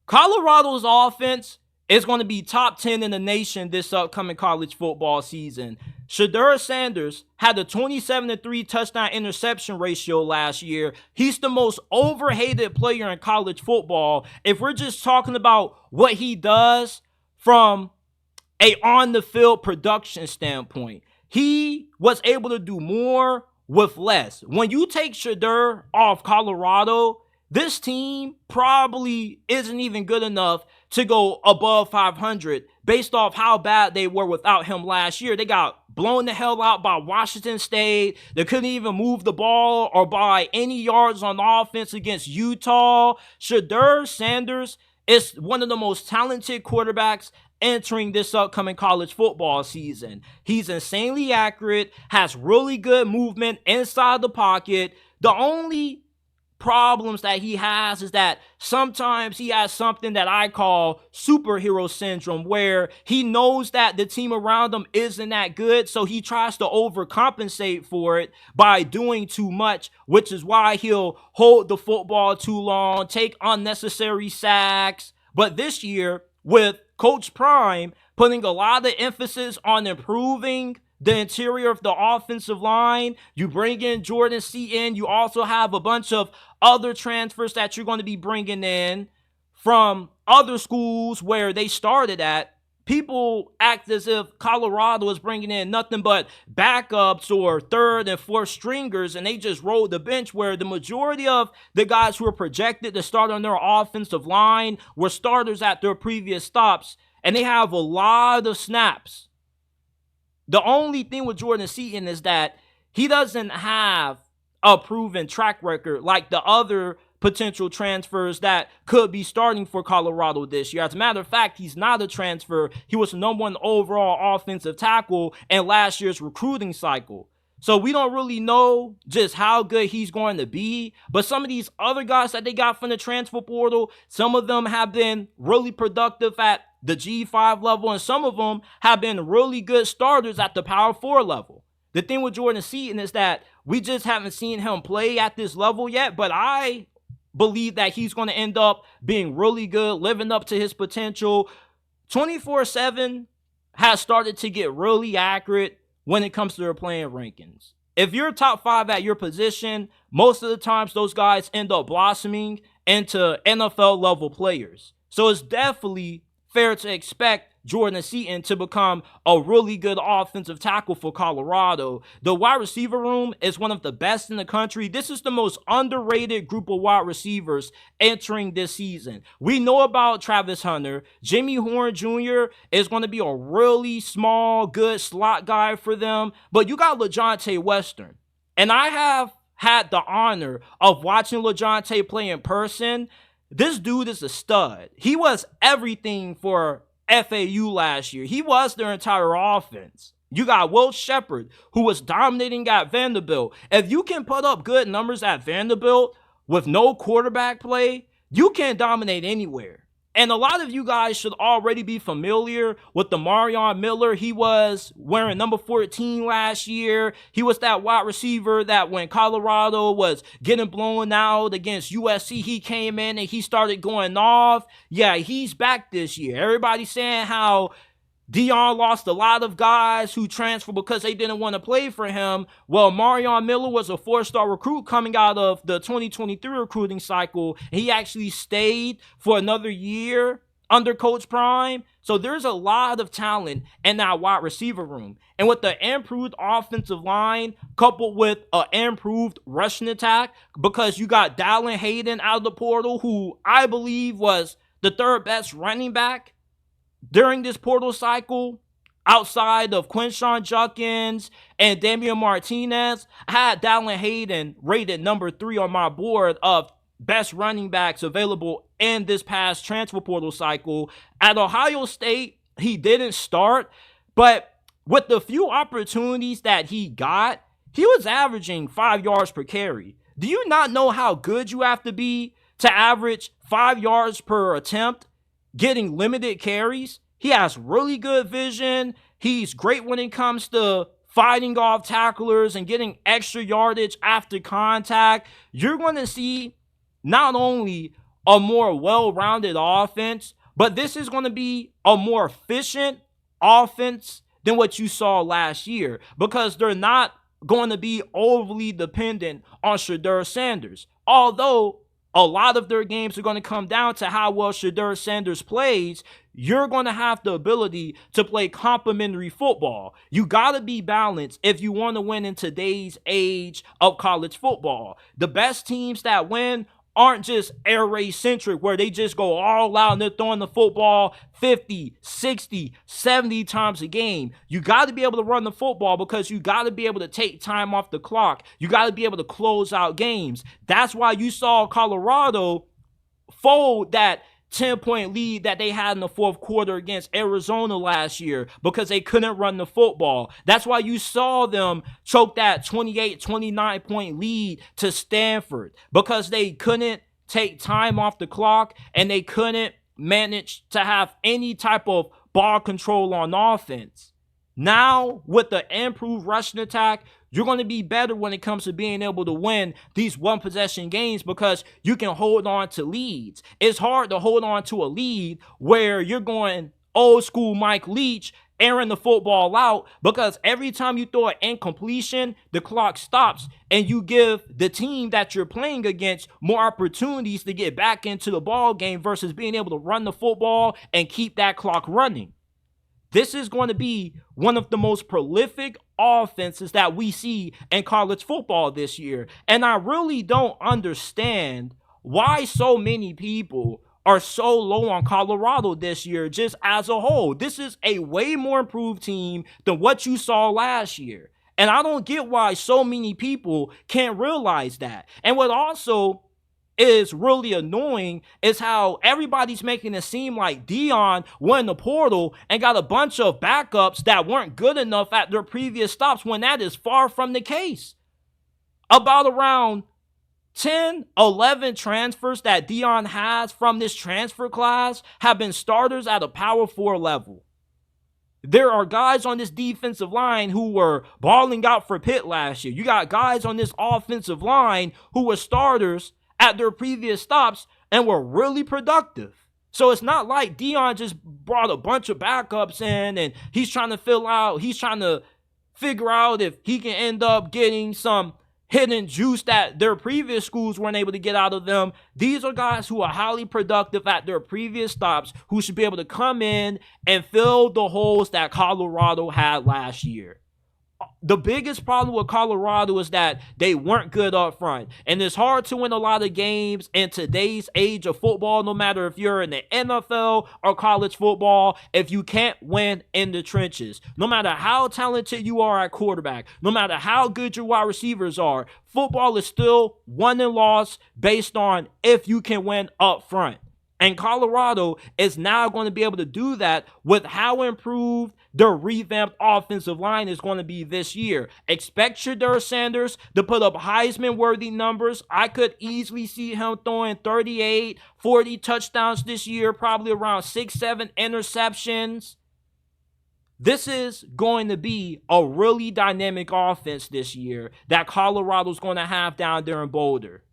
Colorado's offense is going to be top 10 in the nation this upcoming college football season. Shedeur Sanders had a 27-3 touchdown interception ratio last year. He's the most overhated player in college football. If we're just talking about what he does from a on the field production standpoint, he was able to do more with less. When you take Shedeur off Colorado, this team probably isn't even good enough to go above 500 based off how bad they were without him last year. They got blown the hell out by Washington State. They couldn't even move the ball or buy any yards on offense against Utah. Shedeur Sanders is one of the most talented quarterbacks entering this upcoming college football season. He's insanely accurate, has really good movement inside the pocket. The only problems that he has is that sometimes he has something that I call superhero syndrome, where he knows that the team around him isn't that good, so he tries to overcompensate for it by doing too much, which is why he'll hold the football too long, take unnecessary sacks. But this year, with Coach Prime putting a lot of emphasis on improving the interior of the offensive line, you bring in Jordan Seaton. You also have a bunch of other transfers that you're going to be bringing in from other schools where they started at. People act as if Colorado is bringing in nothing but backups or third and fourth stringers, and they just roll the bench, where the majority of the guys who were projected to start on their offensive line were starters at their previous stops, and they have a lot of snaps. The only thing with Jordan Seaton is that he doesn't have a proven track record like the other potential transfers that could be starting for Colorado this year. As a matter of fact, he's not a transfer. He was the number one overall offensive tackle in last year's recruiting cycle. So we don't really know just how good he's going to be. But some of these other guys that they got from the transfer portal, some of them have been really productive at the G5 level, and some of them have been really good starters at the Power 4 level. The thing with Jordan Seaton is that we just haven't seen him play at this level yet, but I believe that he's going to end up being really good, living up to his potential. 24/7 has started to get really accurate when it comes to their playing rankings. If you're top 5 at your position, most of the times those guys end up blossoming into NFL level players. So it's definitely fair to expect Jordan Seaton to become a really good offensive tackle for Colorado. The wide receiver room is one of the best in the country. This is the most underrated group of wide receivers entering this season. We know about Travis Hunter. Jimmy Horn Jr. is going to be a really small, good slot guy for them. But you got LaJohntay Western. And I have had the honor of watching LaJohntay play in person. This dude is a stud. He was everything for FAU last year. He was their entire offense. You got Will Shepherd, who was dominating at Vanderbilt. If you can put up good numbers at Vanderbilt with no quarterback play, you can dominate anywhere. And a lot of you guys should already be familiar with the Marion Miller. He was wearing number 14 last year. He was that wide receiver that when Colorado was getting blown out against USC, he came in and he started going off. Yeah, he's back this year. Everybody's saying how Dion lost a lot of guys who transferred because they didn't want to play for him. Well, Marion Miller was a 4-star recruit coming out of the 2023 recruiting cycle. He actually stayed for another year under Coach Prime. So there's a lot of talent in that wide receiver room. And with the improved offensive line coupled with an improved rushing attack, because you got Dallin Hayden out of the portal, who I believe was the third best running back during this portal cycle, outside of Quinshon Judkins and Damian Martinez. I had Dallin Hayden rated number 3 on my board of best running backs available in this past transfer portal cycle. At Ohio State, he didn't start, but with the few opportunities that he got, he was averaging 5 yards per carry. Do you not know how good you have to be to average 5 yards per attempt, getting limited carries? He has really good vision. He's great when it comes to fighting off tacklers and getting extra yardage after contact. You're going to see not only a more well-rounded offense, but this is going to be a more efficient offense than what you saw last year because they're not going to be overly dependent on Shedeur Sanders. Although a lot of their games are going to come down to how well Shedeur Sanders plays, you're going to have the ability to play complementary football. You got to be balanced if you want to win in today's age of college football. The best teams that win aren't just air raid centric where they just go all out and they're throwing the football 50, 60, 70 times a game. You got to be able to run the football because you got to be able to take time off the clock. You got to be able to close out games. That's why you saw Colorado fold that 10-point lead that they had in the fourth quarter against Arizona last year because they couldn't run the football. That's why you saw them choke that 28, 29-point lead to Stanford because they couldn't take time off the clock and they couldn't manage to have any type of ball control on offense. Now, with the improved rushing attack, you're going to be better when it comes to being able to win these one-possession games because you can hold on to leads. It's hard to hold on to a lead where you're going old school Mike Leach, airing the football out because every time you throw an incompletion, the clock stops and you give the team that you're playing against more opportunities to get back into the ball game versus being able to run the football and keep that clock running. This is going to be one of the most prolific offenses that we see in college football this year. And I really don't understand why so many people are so low on Colorado this year just as a whole. This is a way more improved team than what you saw last year. And I don't get why so many people can't realize that. And what also is really annoying is how everybody's making it seem like Deion went in the portal and got a bunch of backups that weren't good enough at their previous stops when that is far from the case. About around 10, 11 transfers that Deion has from this transfer class have been starters at a Power 4 level. There are guys on this defensive line who were balling out for Pitt last year. You got guys on this offensive line who were starters at their previous stops and were really productive. So it's not like Deion just brought a bunch of backups in and he's trying to figure out if he can end up getting some hidden juice that their previous schools weren't able to get out of them. These are guys who are highly productive at their previous stops who should be able to come in and fill the holes that Colorado had last year. The biggest problem with Colorado is that they weren't good up front. And it's hard to win a lot of games in today's age of football, no matter if you're in the NFL or college football, if you can't win in the trenches. No matter how talented you are at quarterback, no matter how good your wide receivers are, football is still won and lost based on if you can win up front. And Colorado is now going to be able to do that with how improved their revamped offensive line is going to be this year. Expect Shedeur Sanders to put up Heisman-worthy numbers. I could easily see him throwing 38, 40 touchdowns this year, probably around 6, 7 interceptions. This is going to be a really dynamic offense this year that Colorado's going to have down there in Boulder.